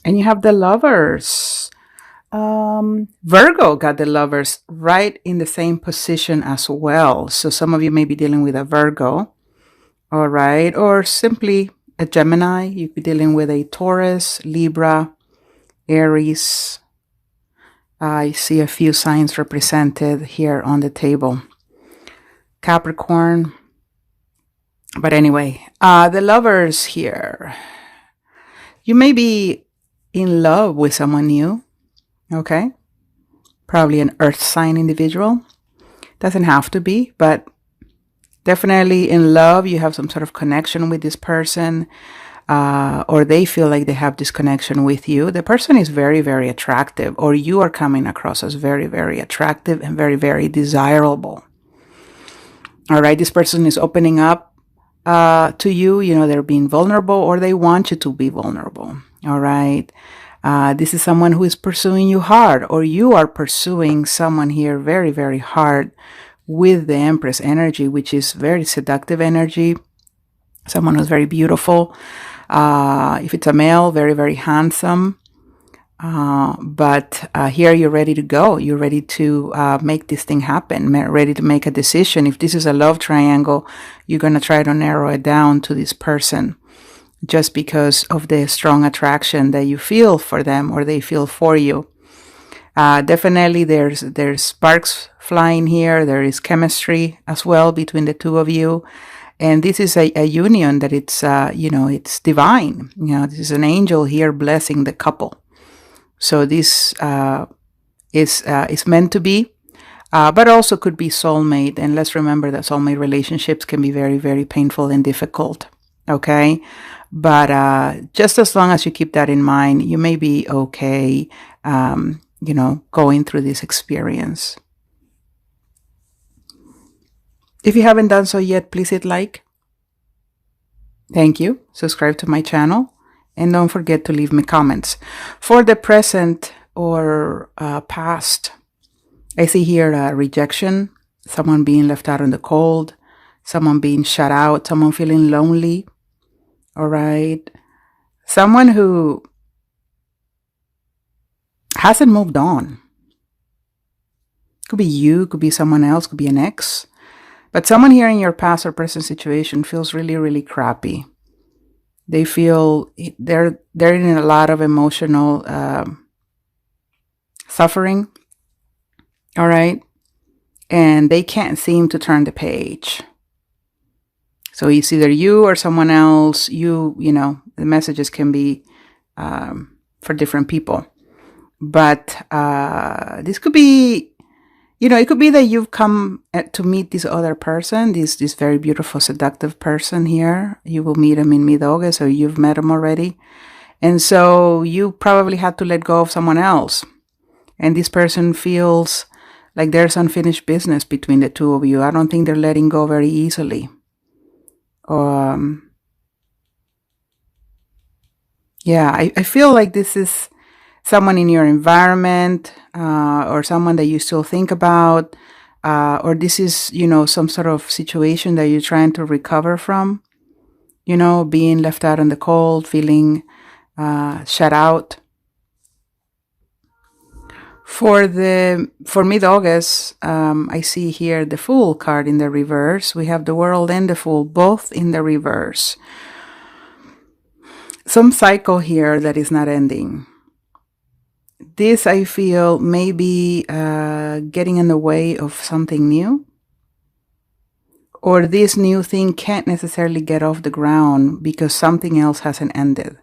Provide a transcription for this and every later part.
And you have the Lovers. Virgo got the Lovers right in the same position as well. So some of you may be dealing with a Virgo, all right, or simply a Gemini. You could be dealing with a Taurus, Libra, Aries. I see a few signs represented here on the table. Capricorn. But anyway, the Lovers here. You may be in love with someone new, okay? Probably an earth sign individual. Doesn't have to be, but definitely in love. You have some sort of connection with this person, or they feel like they have this connection with you. The person is very, very attractive, or you are coming across as very, very attractive and very, very desirable. All right, this person is opening up to you. You know, they're being vulnerable, or they want you to be vulnerable. All right. This is someone who is pursuing you hard, or you are pursuing someone here very, very hard with the Empress energy, which is very seductive energy. Someone who's very beautiful. If it's a male, very, very handsome. But here you're ready to go. You're ready to make this thing happen, ready to make a decision. If this is a love triangle, you're going to try to narrow it down to this person just because of the strong attraction that you feel for them or they feel for you. Definitely there's sparks flying here. There is chemistry as well between the two of you. And this is a union that it's, it's divine. This is an angel here blessing the couple. So this is meant to be, but also could be soulmate. And let's remember that soulmate relationships can be very, very painful and difficult. Okay. But just as long as you keep that in mind, you may be okay, going through this experience. If you haven't done so yet, please hit like. Thank you. Subscribe to my channel. And don't forget to leave me comments. For the present or past, I see here rejection, someone being left out in the cold, someone being shut out, someone feeling lonely. All right. Someone who hasn't moved on. Could be you, could be someone else, could be an ex. But someone here in your past or present situation feels really, really crappy. They feel they're in a lot of emotional suffering. All right. And they can't seem to turn the page. So it's either you or someone else. The messages can be for different people. But this could be, it could be that you've come to meet this other person, this very beautiful, seductive person here. You will meet him in mid-August, or you've met him already. And so you probably had to let go of someone else. And this person feels like there's unfinished business between the two of you. I don't think they're letting go very easily. I feel like this is someone in your environment, or someone that you still think about, or this is, some sort of situation that you're trying to recover from, being left out in the cold, feeling shut out. For mid-August, I see here the Fool card in the reverse. We have the World and the Fool both in the reverse. Some cycle here that is not ending. This, I feel, may be getting in the way of something new. Or this new thing can't necessarily get off the ground because something else hasn't ended.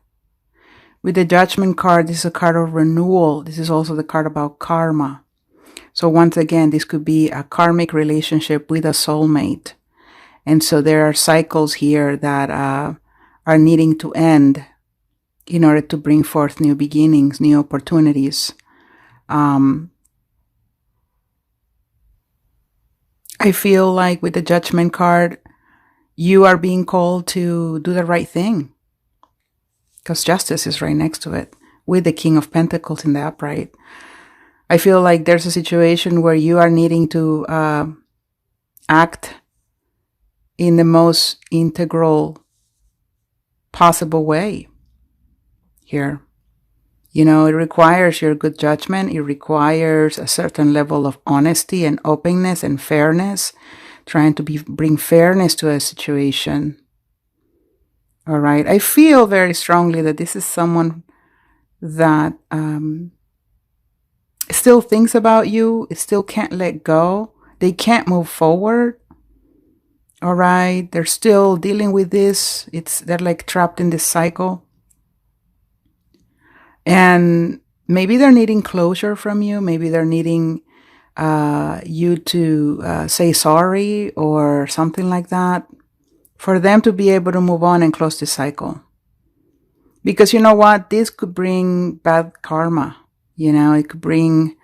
With the Judgment card, this is a card of renewal. This is also the card about karma. So once again, this could be a karmic relationship with a soulmate. And so there are cycles here that are needing to end in order to bring forth new beginnings, new opportunities. I feel like with the Judgment card, you are being called to do the right thing, because justice is right next to it with the King of Pentacles in the upright. I feel like there's a situation where you are needing to act in the most integral possible way here. You know, it requires your good judgment. It requires a certain level of honesty and openness and fairness, trying to bring fairness to a situation. All right. I feel very strongly that this is someone that still thinks about you. It still can't let go. They can't move forward. All right. They're still dealing with this. They're like trapped in this cycle. And maybe they're needing closure from you. Maybe they're needing you to say sorry or something like that, for them to be able to move on and close the cycle. Because you know what? This could bring bad karma. You know, it could bring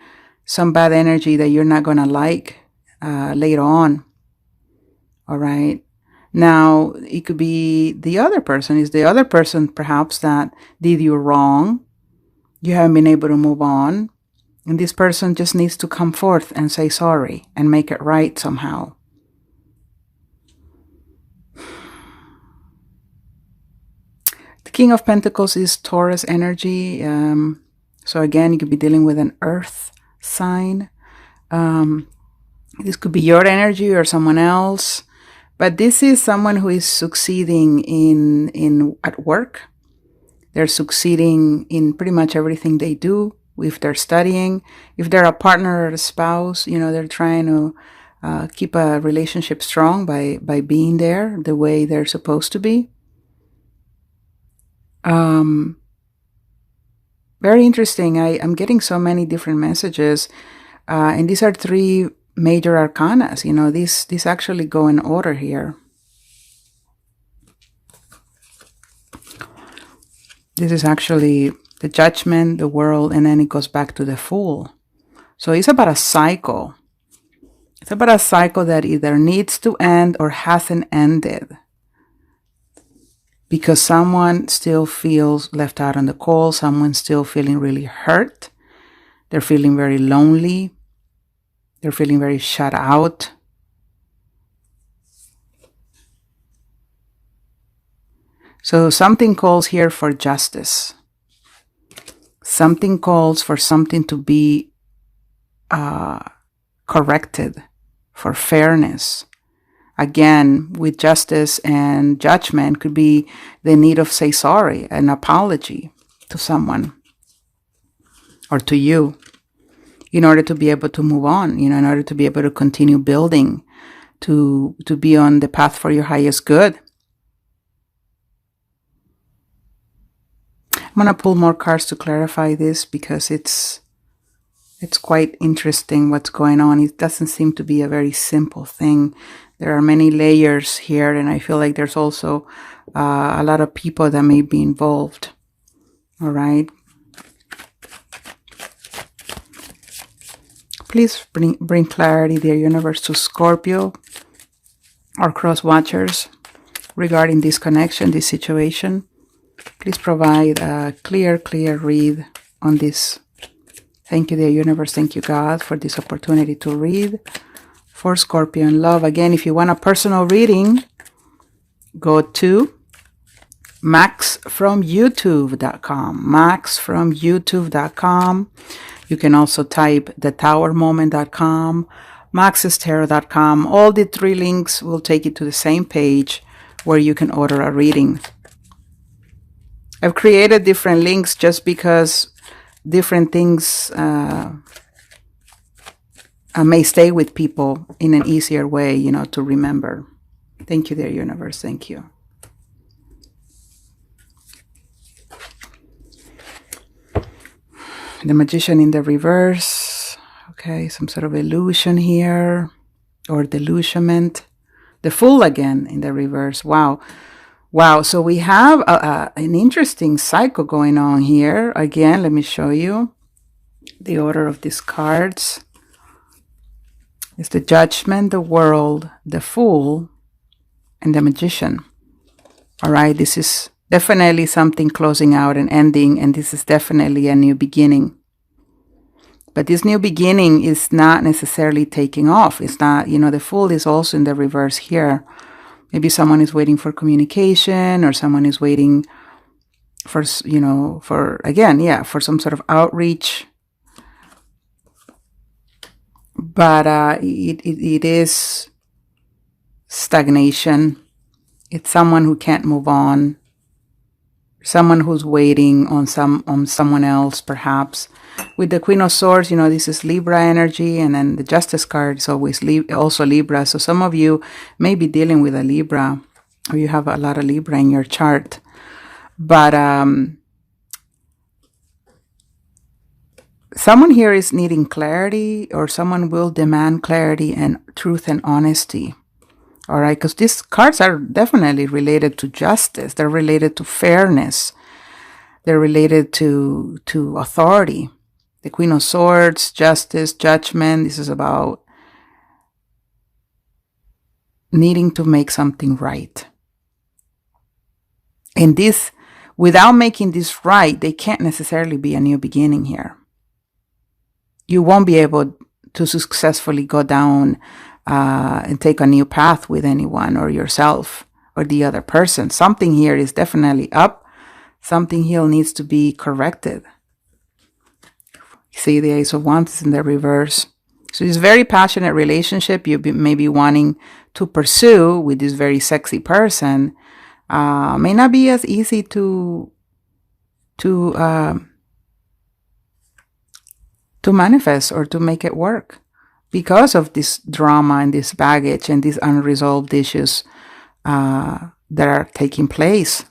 some bad energy that you're not going to like later on. All right. Now, it could be the other person. Is the other person perhaps that did you wrong? You haven't been able to move on. And this person just needs to come forth and say sorry and make it right somehow. The King of Pentacles is Taurus energy. So again, you could be dealing with an earth sign. This could be your energy or someone else. But this is someone who is succeeding at work. They're succeeding in pretty much everything they do. If they're studying, if they're a partner or a spouse, you know, they're trying to keep a relationship strong by being there the way they're supposed to be. Very interesting. I'm getting so many different messages. And these are 3 major arcanas. You know, these actually go in order here. This is actually the Judgment, the World, and then it goes back to the Fool. So it's about a cycle. It's about a cycle that either needs to end or hasn't ended. Because someone still feels left out in the cold. Someone's still feeling really hurt. They're feeling very lonely. They're feeling very shut out. So something calls here for justice. Something calls for something to be corrected, for fairness. Again, with justice and judgment could be the need of say sorry, an apology to someone or to you in order to be able to move on, you know, in order to be able to continue building, to be on the path for your highest good. I'm going to pull more cards to clarify this because it's quite interesting what's going on. It doesn't seem to be a very simple thing. There are many layers here, and I feel like there's also a lot of people that may be involved. All right. Please bring clarity, dear universe, to Scorpio or cross watchers regarding this connection, this situation. Please provide a clear read on this. Thank you, dear universe. Thank you, God, for this opportunity to read for Scorpio in love. Again, if you want a personal reading, go to maxfromyoutube.com. maxfromyoutube.com. You can also type thetowermoment.com, maxestarot.com. All the 3 links will take you to the same page where you can order a reading. I've created different links just because different things may stay with people in an easier way, you know, to remember. Thank you, dear universe. Thank you. The Magician in the reverse. Okay, some sort of illusion here or delusionment. The Fool again in the reverse. Wow. Wow, so we have an interesting cycle going on here. Again, let me show you the order of these cards. It's the Judgment, the World, the Fool, and the Magician. All right, this is definitely something closing out and ending, and this is definitely a new beginning. But this new beginning is not necessarily taking off. It's not, you know, the Fool is also in the reverse here. Maybe someone is waiting for communication, or someone is waiting for, for, again, yeah, for some sort of outreach. But it is stagnation. It's someone who can't move on. Someone who's waiting on someone else, perhaps. With the Queen of Swords, this is Libra energy, and then the Justice card is always also Libra. So some of you may be dealing with a Libra, or you have a lot of Libra in your chart. But someone here is needing clarity, or someone will demand clarity and truth and honesty. All right, because these cards are definitely related to justice. They're related to fairness. They're related to authority. The Queen of Swords, justice, judgment. This is about needing to make something right. And this, without making this right, they can't necessarily be a new beginning here. You won't be able to successfully go down and take a new path with anyone, or yourself, or the other person. Something here is definitely up. Something here needs to be corrected. See, the Ace of Wands is in the reverse. So this very passionate relationship you may be wanting to pursue with this very sexy person may not be as easy to manifest or to make it work, because of this drama and this baggage and these unresolved issues that are taking place.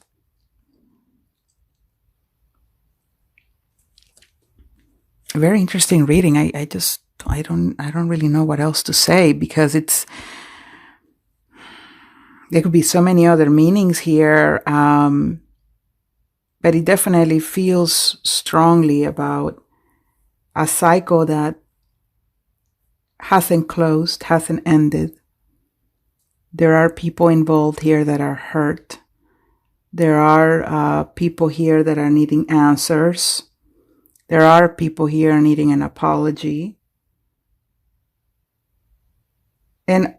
Very interesting reading. I don't really know what else to say, because there could be so many other meanings here, but it definitely feels strongly about a cycle that hasn't closed, hasn't ended. There are people involved here that are hurt. There are people here that are needing answers. There are people here needing an apology. And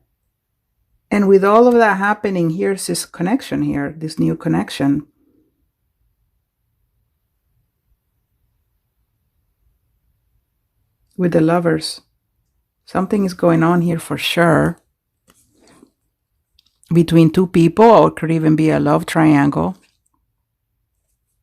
with all of that happening, here's this connection here, this new connection. With the Lovers. Something is going on here for sure. Between two people, or it could even be a love triangle.